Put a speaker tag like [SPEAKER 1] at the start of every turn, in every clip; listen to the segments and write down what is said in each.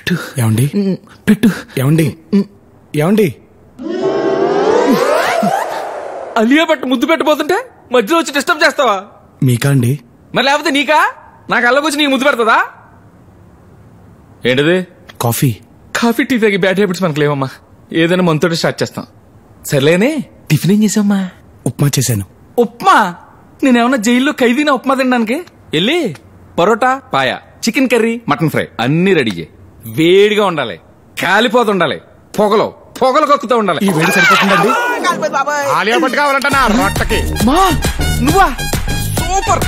[SPEAKER 1] పెట్టు. ఏమండి పెట్టు. ఏమండి ఏమండి
[SPEAKER 2] అలియా పట్టు ముద్దు పెట్టబోతుంటే మధ్యలో వచ్చి డిస్టర్బ్ చేస్తావా?
[SPEAKER 1] మీకా అండి?
[SPEAKER 2] మరి లేకపోతే నీకా? నాకు అల్లకొచ్చి నీకు ముద్దు పెడతదా? ఏంటిది?
[SPEAKER 1] కాఫీ.
[SPEAKER 2] కాఫీ టీ తాగి బ్యాడ్ హ్యాబిట్స్ మనకు లేవమ్మా. ఏదైనా మనతో స్టార్ట్ చేస్తాం. సర్లేనే, టిఫిన్ ఏం చేసావమ్మా?
[SPEAKER 1] ఉప్మా చేశాను.
[SPEAKER 2] ఉప్మా? నేనేమన్నా జైల్లో ఖైదీనా ఉప్మా తినడానికి? వెళ్ళి పరోటా, పాయ, చికెన్ కర్రీ, మటన్ ఫ్రై అన్ని రెడీ చేయి. వేడిగా ఉండాలి, కాలిపోతుండాలి, పొగలు పొగలు కక్కుతూ ఉండాలి.
[SPEAKER 1] ఈ వేడి సరిపోతుందండి. ఆలియా భట్ కావాలంటనా రొట్టకి?
[SPEAKER 2] మా నువ్వా? సూపర్.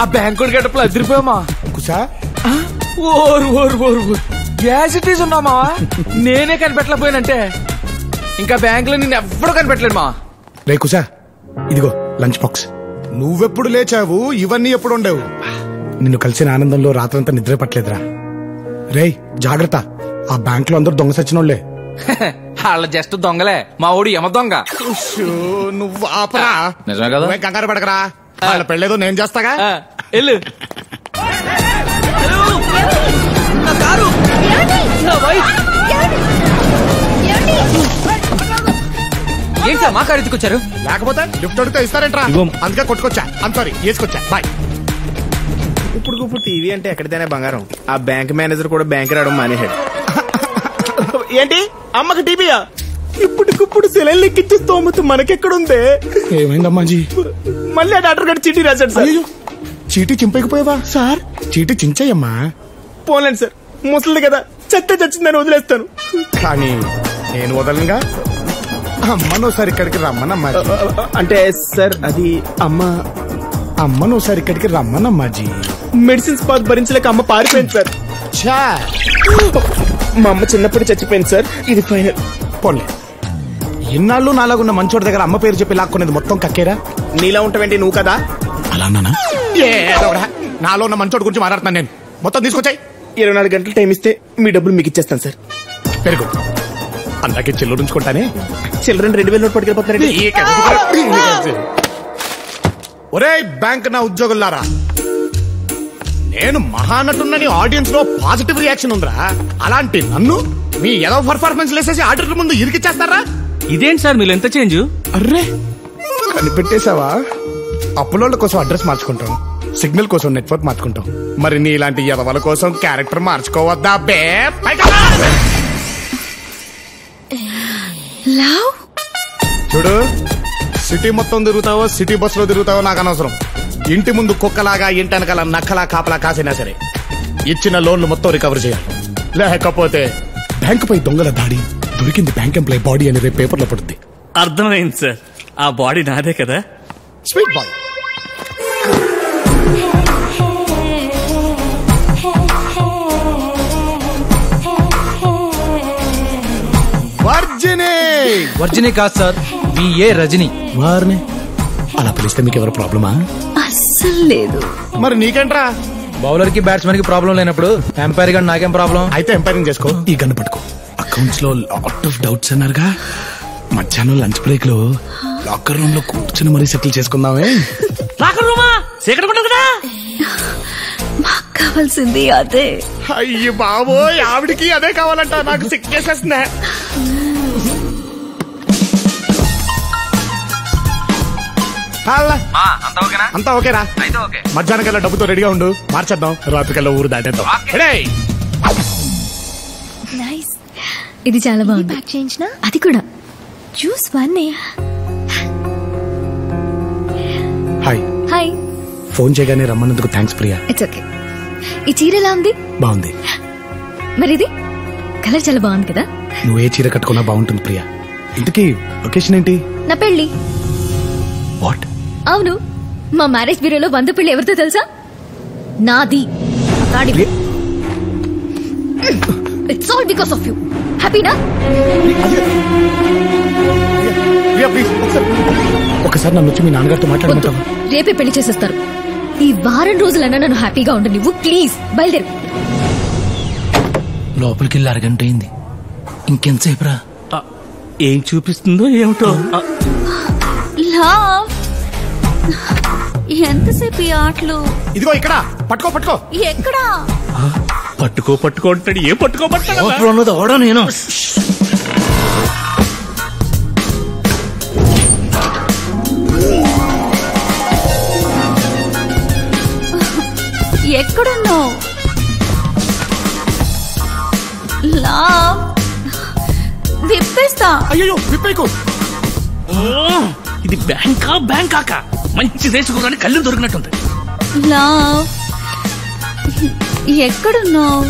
[SPEAKER 2] ఆ బ్యాంకుడి గడపలో అదిరిపోయామా?
[SPEAKER 1] కుసా
[SPEAKER 2] ఓరు ఓరు ఓరు ఓరు గ్యాస్ ఇటీస్ ఉన్నామా? నేనే కనిపెట్టలేకపోయానంటే ఇంకా బ్యాంక్ లో నిన్ను ఎవ్వరూ కనిపెట్టలేడు మా.
[SPEAKER 1] రే కుసా, ఇదిగో లంచ్ బాక్స్. నువ్వెప్పుడు లేచావు? ఇవన్నీ ఎప్పుడు ఉండవు? నిన్ను కలిసిన ఆనందంలో రాత్రంతా నిద్ర పట్టలేదురా. రేయ్ జాగ్రత్త, ఆ బ్యాంక్ లో అందరూ దొంగ సచ్చినోళ్లే.
[SPEAKER 2] వాళ్ళ జస్ట్ దొంగలే, మా ఓడి యమ దొంగ.
[SPEAKER 1] నువ్వు ఆపరా.
[SPEAKER 2] నిజమే కదా?
[SPEAKER 1] కంగారు పడకరా, వాళ్ళ పెళ్ళేదో నేను చేస్తాగా.
[SPEAKER 2] వెళ్ళు. ఏంటి సార్ మా కారు ఎత్తుకొచ్చారు?
[SPEAKER 1] లేకపోతే లిఫ్ట్ అడిగితే ఇస్తారంట్రా, అందుకే కొట్టుకొచ్చా. సారీ వేసుకొచ్చా. బాయ్.
[SPEAKER 3] ఇప్పుడు టీవీ అంటే ఎక్కడితేనే బంగారం. ఆ బ్యాంక్ మేనేజర్ కూడా బ్యాంక్ రావడం మానేశాడు. ఏంటి అమ్మకి టీవీయా? ఇప్పటికిప్పుడు సెలైన్ లెక్కించే స్తోమత మనకెక్కడుందే?
[SPEAKER 1] ఏమైందమ్మాజీ?
[SPEAKER 3] మళ్ళీ ఆ డాక్టర్ గారు చీటీ రాశాడు సార్.
[SPEAKER 1] చీటీ చింపకపోయావా సార్? చీటీ చించయ్యమ్మా.
[SPEAKER 3] పోలేండి సార్, ముసలిది కదా, చెత్త చచ్చిందని వదిలేస్తాను.
[SPEAKER 1] కానీ నేను వదలంగా. అమ్మనోసారి ఇక్కడికి రమ్మనమ్మా.
[SPEAKER 3] అంటే సార్ అది
[SPEAKER 1] అమ్మనోసారి ఇక్కడికి రమ్మనమ్మాజీ.
[SPEAKER 3] మెడిసిన్స్ పాత్ భరించలేక అమ్మ పారిపోయింది సార్. మా అమ్మ చిన్నప్పుడు చచ్చిపోయింది సార్. ఇది ఫైనల్.
[SPEAKER 1] పోన్లే, ఇన్నాళ్ళు నాలాగున్న మంచోడి దగ్గర అమ్మ పేరు చెప్పి లాక్కునేది మొత్తం కక్కేరా.
[SPEAKER 3] నీలా ఉంటావేంటి నువ్వు కదా?
[SPEAKER 1] అలా అన్నానా? నాలో ఉన్న మంచోడి గురించి మాట్లాడుతున్నాను నేను. మొత్తం తీసుకొచ్చాయి.
[SPEAKER 3] 24 గంటలు టైం ఇస్తే మీ డబ్బులు మీకు ఇచ్చేస్తాను సార్.
[SPEAKER 1] పెరుగు అందాకే చిల్లర ఉంచుకుంటానే.
[SPEAKER 3] Children 2000 note పట్టుకెళ్ళిపోతున్నారండి.
[SPEAKER 1] ఒరే బ్యాంక్ నా ఉద్యోగులారా, నేను మహానటున్నని ఆడియన్స్ లో పాజిటివ్ రియాక్షన్ ఉందిరా. అలాంటి నన్ను మీ ఏదో పర్ఫార్మెన్స్ లేసేసి ఆడిటర్ ముందు ఇరికిచ్చేస్తారా?
[SPEAKER 2] ఇదేంటి సార్ మీరు ఎంత చేంజ్?
[SPEAKER 1] అర్రే కనిపెట్టేశావా? అప్పులోళ్ళ కోసం అడ్రస్ మార్చుకుంటాం, సిగ్నల్ కోసం నెట్వర్క్ మార్చుకుంటాం. మరి నీ ఇలాంటి ఎదవల కోసం క్యారెక్టర్ మార్చుకోవద్దా బే? చూడు, సిటీ మొత్తం తిరుగుతావో సిటీ బస్ లో తిరుగుతావో నాకు అనవసరం. ఇంటి ముందు కుక్కలాగా ఇంటనకాల నక్కలా కాపలా కాసినా సరే ఇచ్చిన లోన్లు మొత్తం రికవర్ చేయాలి. లేకపోతే బ్యాంకు పై దొంగల దాడి, దొరికింది బ్యాంక్ ఎంప్లాయ్ బాడీ అని రేపు పేపర్లో పడుద్ది.
[SPEAKER 2] అర్థమైంది సార్, ఆ బాడీ నాదే కదా.
[SPEAKER 1] Sweet boy.
[SPEAKER 2] వర్జిని కాదు సార్, బిఏ రజని.
[SPEAKER 1] వారిని అలా పిలిస్తే మీకు ఎవరు ప్రాబ్లమా?
[SPEAKER 4] అస్సలు లేదు.
[SPEAKER 1] మరి నీకేంట్రా?
[SPEAKER 2] బౌలర్ కి బ్యాట్స్మెన్ కి ప్రాబ్లం లేనప్పుడు ఎంపైర్ గా నాకేం ప్రాబ్లం?
[SPEAKER 1] అయితే ఎంపైరింగ్ చేసుకో. ఈ గన్ను పట్టుకో. అకౌంట్స్ లో లాట్ ఆఫ్ డౌట్స్ అన్నారుగా, మధ్యాహ్నం లంచ్ బ్రేక్ లో లాకర్ రూమ్ లో కూర్చుని మరీ సెటిల్ చేసుకుందామే.
[SPEAKER 2] లాకర్ రూమా? సీక్రెట్ కదా.
[SPEAKER 4] మాకు కావాల్సింది అదే.
[SPEAKER 1] అయ్యి బాబోయ్, ఆవిడికి అదే కావాలంట. నాకు సిక్ చేసేస్తున్నా. అంతా ఓకేరా? మధ్యాహ్నం కల్లా డబ్బుతో రెడీగా ఉండు, మార్చేద్దాం. రాత్రికల్లా ఊరు దాటేద్దాం.
[SPEAKER 4] నైస్. ఇది చాలా బాగుంది. ప్యాక్ చేయించిన అది కూడా జ్యూస్ వన్నే.
[SPEAKER 1] హాయ్.
[SPEAKER 4] హాయ్.
[SPEAKER 1] ఫోన్ చేయగానే రమ్మన్నందుకు థ్యాంక్స్ ప్రియా.
[SPEAKER 4] It's okay. ఈ చీర ఎలా ఉంది?
[SPEAKER 1] బాగుంది.
[SPEAKER 4] మరి ఇది కలర్ చాలా బాగుంది కదా.
[SPEAKER 1] నువ్వే చీర కట్టుకున్నా బాగుంటుంది ప్రియా. ఇంతకీ లొకేషన్ ఏంటి?
[SPEAKER 4] నా పెళ్లి.
[SPEAKER 1] వాట్?
[SPEAKER 4] అవును, మా మ్యారేజ్ బ్యూరోలో 100 పెళ్లి ఎవరితో తెలుసా? నాది. It's all because of you. హ్యాపీనా?
[SPEAKER 1] ఒకసారి నన్ను వచ్చి మీ నాన్నగారితో మాట్లాడమంటావా?
[SPEAKER 4] రేపే పెళ్లి చేసేస్తారు. ఈ వారం రోజులన్నా నన్ను హ్యాపీగా ఉండు నువ్వు. ప్లీజ్ బయలుదేరు.
[SPEAKER 2] లోపలికి వెళ్ళి అరగంట అయింది, ఇంకెంతసేపు రా? ఏం చూపిస్తుందో ఏమిటో.
[SPEAKER 4] లవ్, ఎంతసేపు ఈ ఆటలు?
[SPEAKER 1] ఇదిగో ఇక్కడ పట్టుకో.
[SPEAKER 4] ఎక్కడా?
[SPEAKER 5] పట్టుకో అంటాడు. ఏం పట్టుకోమంటాడు?
[SPEAKER 6] ఉన్నది ఓడా నేను.
[SPEAKER 7] ఎక్కడున్నావు? లావ్ విప్పేస్తా.
[SPEAKER 5] అయ్యో విప్పేకు. ఇది బ్యాంకాక మంచి దేశకురాని కళ్ళు దొరికినట్టుంది.
[SPEAKER 7] లావ్ ఎక్కడున్నావు?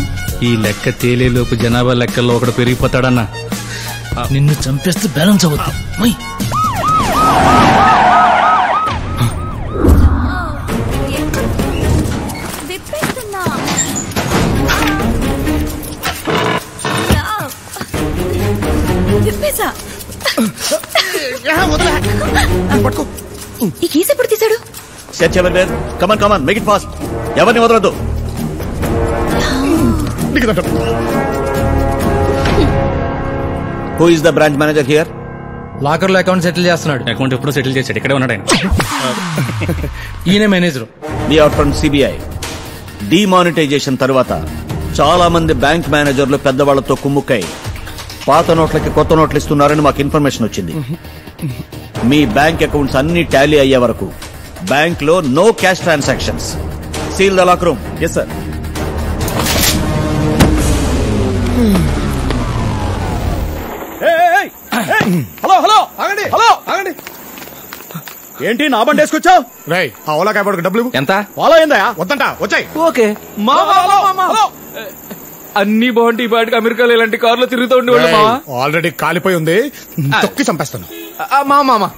[SPEAKER 6] ఈ లెక్క తేలేలోపు జనాభా లెక్కల్లో ఒకడు పెరిగిపోతాడన్నా. నిన్ను చంపేస్తే బ్యాలెన్స్ అవుద్ది.
[SPEAKER 7] విప్పేస్తున్నా. విప్పేసా.
[SPEAKER 1] పట్టుకో.
[SPEAKER 4] ఈ కేసు ఎప్పుడు తీశాడు?
[SPEAKER 8] Search everywhere. Come on make it fast. ఎవరిని వదలొద్దు. Who is the branch manager here?
[SPEAKER 6] Locker లో అకౌంట్ సెటిల్ చేస్తున్నాడు.
[SPEAKER 5] అకౌంట్ ఎప్పుడో సెటిల్ చేశాడు. ఇక్కడే ఉన్నాడు ఆయన.
[SPEAKER 6] ఈయన manager.
[SPEAKER 8] We are from CBI. Demonetisation తర్వాత చాలా మంది బ్యాంక్ మేనేజర్లు పెద్దవాళ్లతో కుమ్ముక్కై పాత నోట్లకి కొత్త నోట్లు ఇస్తున్నారని మాకు ఇన్ఫర్మేషన్ వచ్చింది. మీ బ్యాంక్ అకౌంట్స్ అన్ని టాలీ అయ్యే వరకు బ్యాంక్ లో no cash transactions. Seal the lock room. Yes sir.
[SPEAKER 3] Hello ఆగండి. ఏంటి నా బండి వేసుకొచ్చావు?
[SPEAKER 1] రై ఆ ఓలా క్యాబ్ డబ్బులు ఇవ్వు.
[SPEAKER 2] ఎంత?
[SPEAKER 3] ఫాలో అయిందా?
[SPEAKER 1] వద్దంట వచ్చాయి.
[SPEAKER 2] ఓకే. అన్ని బాగుంటాయి. ఈ పాటికి అమెరికాలో ఇలాంటి కార్లో తిరుగుతూ ఉండేవాళ్ళు మావా.
[SPEAKER 1] ఆల్రెడీ కాలిపోయి ఉంది, తొక్కి చంపేస్తాను.
[SPEAKER 2] మామా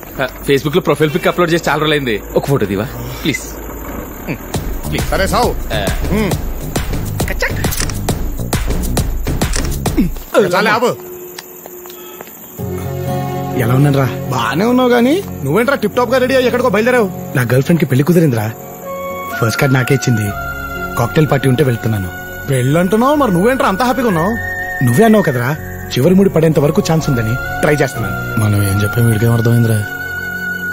[SPEAKER 2] ఫేస్బుక్ లో ప్రొఫైల్ పిక్ అప్లోడ్ చేసి చాలా రోజులైంది. ఒక ఫోటో దివా ప్లీజ్.
[SPEAKER 1] సరే సావు. ఎలా ఉన్నారా? బానే ఉన్నావు గానీ నువ్వేంట్రా టిప్ టాప్ గా రెడీ అయ్యి ఎక్కడికో బయలుదేరావు? నా గర్ల్ ఫ్రెండ్ కి పెళ్లి కుదిరిందిరా. ఫస్ట్ కార్డ్ నాకే ఇచ్చింది. కాక్టైల్ పార్టీ ఉంటే వెళ్తున్నాను. పెళ్ళంటున్నావు, మరి నువ్వేంట్రా అంత హ్యాపీగా ఉన్నావు? నువ్వే అన్నావు కదరా చివరి ముడి పడేంత వరకు ఛాన్స్ ఉందని. ట్రై చేస్తున్నాను. మనం ఏం చెప్పాం వీడికేం అర్థమైందిరా?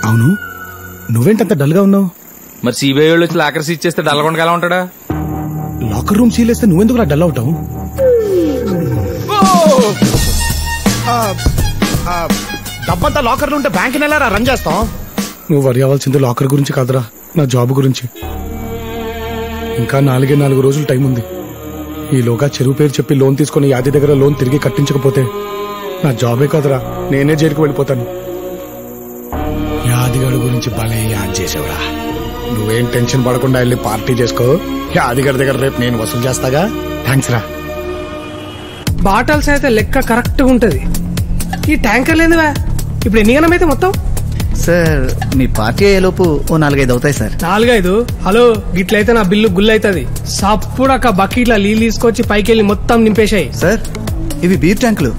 [SPEAKER 1] అవును, నువ్వేంటంత డల్ గా ఉన్నావు?
[SPEAKER 2] మరి సిబిఐ వాళ్ళు వచ్చి లాకర్ సీజ్ చేస్తే డల్గొండగా ఎలా ఉంటాడా?
[SPEAKER 1] లాకర్ రూమ్ సీలేస్తే నువ్వెందుకు డల్ అవుతావు? డబ్బంతా లాకర్లు ఉంటే బ్యాంక్ నెల రన్ చేస్తాం. నువ్వు వరి అవ్వాల్సింది లాకర్ గురించి కాదురా, నా జాబ్ గురించి. ఇంకా 4 రోజులు టైం ఉంది. ఈలోగా చెరువు పేరు చెప్పి లోన్ తీసుకుని యాది దగ్గర లోన్ తిరిగి కట్టించకపోతే నా జాబే కాదురా, నేనే జైలుకు వెళ్ళిపోతాను. యాదిగాడి గురించి భలే యాద్ చేసావురా. నువ్వేం టెన్షన్ పడకుండా వెళ్ళి పార్టీ చేసుకో. యాదిగాడి దగ్గర రేపు నేను వసూలు చేస్తాగా. థ్యాంక్స్ రా.
[SPEAKER 9] బాటల్స్ అయితే లెక్క కరెక్ట్ గా ఉంటది. ఈ ట్యాంకర్ లేదువా? ఇప్పుడు ఎన్ని గణం అయితే మొత్తం?
[SPEAKER 10] సార్ మీ పార్టీ అయ్యేలోపు ఓ 4-5 అవుతాయి సార్.
[SPEAKER 9] 4-5? హలో, గిట్లయితే నా బిల్లు గుల్ అవుతుంది. సప్పుడక్క బకెట్ల నీళ్ళు తీసుకొచ్చి పైకి వెళ్ళి మొత్తం నింపేశాయి.
[SPEAKER 10] సార్ ఇవి బీర్ ట్యాంకులు.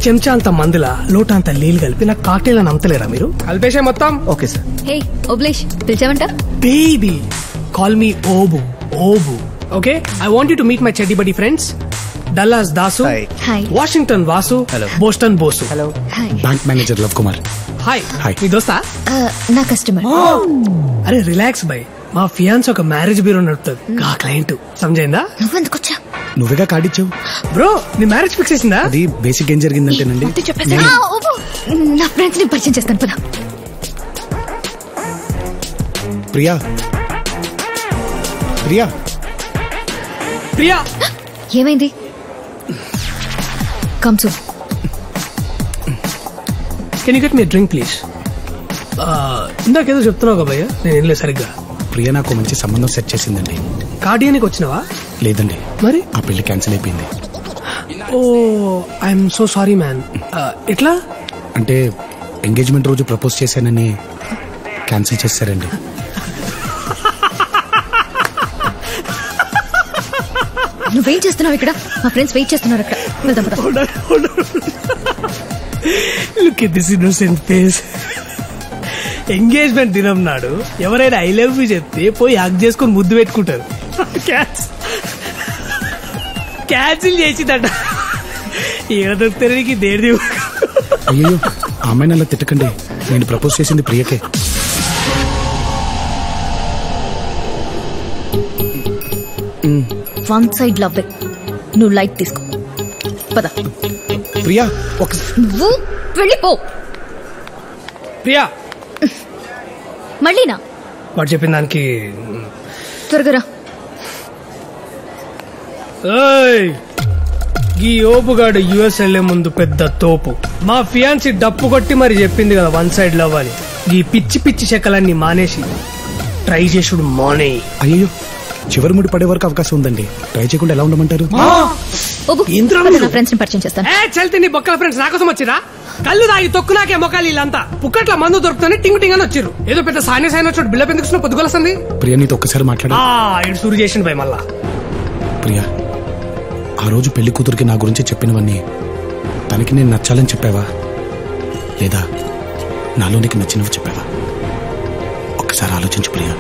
[SPEAKER 9] చెంచా అంత మందుల లోట అంత నీళ్ళు కలిపి నాకు కాక్టైల్ అని అమ్మతలేరా మీరు? కలిపేశాయి మొత్తం.
[SPEAKER 10] Okay sir.
[SPEAKER 4] హే ఓబ్లేష్, పిలిచావంట?
[SPEAKER 9] Baby call me Obu. Okay, I want you to meet my చెడ్డి buddy friends. Dallas Dasu,
[SPEAKER 4] hi.
[SPEAKER 9] Washington Vasu, Boston Bosu. Hello.
[SPEAKER 1] Bank manager Love Kumar.
[SPEAKER 9] Hi.
[SPEAKER 1] Hi.
[SPEAKER 9] మీ దోస్తా?
[SPEAKER 4] నా కస్టమర్.
[SPEAKER 9] అరే రిలాక్స్ బై, మా ఫియాన్స్ ఒక మ్యారేజ్ బ్యూరో నడుపుతుంది. ఆ క్లయింట్ సమజైందా?
[SPEAKER 4] నువ్వెందుకొచ్చా?
[SPEAKER 1] నువ్వేగా కార్డు ఇచ్చావు.
[SPEAKER 9] బ్రో నీ మ్యారేజ్ ఫిక్స్ చేసిందా?
[SPEAKER 1] అది బేసిక్ ఏం జరిగిందంటేనండి,
[SPEAKER 4] నా ఫ్రెండ్స్ ని పరిచయం చేస్తాను పద.
[SPEAKER 1] ప్రియా ప్రియా
[SPEAKER 9] ప్రియా
[SPEAKER 4] ఏమైంది? కమ్సు.
[SPEAKER 9] Can you get me drink please? ఇందాకేదో చెప్తున్నావు కదా భయ్య, నేను ఏం లేదు సరిగ్గా.
[SPEAKER 1] ప్రియా నాకు మంచి సంబంధం సెట్ చేసిందండి.
[SPEAKER 9] కార్డియానికి వచ్చినావా?
[SPEAKER 1] లేదండి,
[SPEAKER 9] మరి
[SPEAKER 1] ఆ పెళ్లి క్యాన్సిల్ అయిపోయింది.
[SPEAKER 9] ఓ ఐఎమ్ సో సారీ మ్యాన్. ఎట్లా
[SPEAKER 1] అంటే ఎంగేజ్మెంట్ రోజు ప్రపోజ్ చేశానని క్యాన్సిల్ చేశారండి.
[SPEAKER 4] నువ్వేం చేస్తున్నావు ఇక్కడ? మా ఫ్రెండ్స్ వెయిట్ చేస్తున్నారు అక్కడ. వెళ్దాం పద.
[SPEAKER 9] Look at this innocent face. Engagement దినం నాడు ఎవరైనా ఐ లవ్ యూ చెప్తే పోయి హగ్ చేసుకుని ముద్దు పెట్టుకుంటారు. క్యాన్సిల్ చేసిందట. ఏడ దొరుకుతారు దేడి.
[SPEAKER 1] అయ్యో అమ్మాయిని అలా తిట్టకండి, నేను ప్రపోజ్ చేసింది ప్రియకే.
[SPEAKER 4] వన్ సైడ్ లవ్ నువ్వు లైట్ తీసుకో పద.
[SPEAKER 1] ప్రియా ఒక
[SPEAKER 4] నువ్వు వెళ్ళిపో.
[SPEAKER 9] ప్రియా
[SPEAKER 4] మళ్ళీనా?
[SPEAKER 9] వాడు చెప్పిన దానికి
[SPEAKER 4] త్వరగా రా.
[SPEAKER 9] ఈ ఓపుగాడు యుఎస్ వెళ్లే ముందు పెద్ద తోపు. మా ఫియాన్సీ డప్పు కొట్టి మరి చెప్పింది కదా వన్ సైడ్ లవ్ అని. ఈ పిచ్చి పిచ్చి చెక్కలన్నీ మానేసి ట్రై చేసుడు మానే.
[SPEAKER 1] అయ్యో చివరి ముడి పడే వరకు అవకాశం ఉందండి. ట్రై చేయకుండా ఎలా ఉండమంటారు?
[SPEAKER 4] ఫ్రెండ్స్ ని పరిచయం చేస్తాను.
[SPEAKER 9] చల్తి నీ బొక్కల ఫ్రెండ్స్ నా కోసం వచ్చిరా? కళ్ళు తాగి తొక్కు నాకే మొక్కలు వీళ్ళంతా పుక్కట్ల మందు దొరుకుతుంది టింగ్ టింగ్ అని వచ్చిర్రు. ఏదో పెద్ద సాని సాయిన వచ్చాడు బిల్ల పెందుకు పొద్దుగొస్తుంది.
[SPEAKER 1] ప్రియా నీతో ఒక్కసారి మాట్లాడా?
[SPEAKER 9] ఇటు సూరు చేసిండు భయ మళ్ళా.
[SPEAKER 1] ప్రియా ఆ రోజు పెళ్లి కూతురికి నా గురించి చెప్పినవన్నీ తనకి నేను నచ్చాలని చెప్పావా లేదా నాలో నీకు నచ్చినవి చెప్పావా? ఒక్కసారి ఆలోచించు ప్రియా.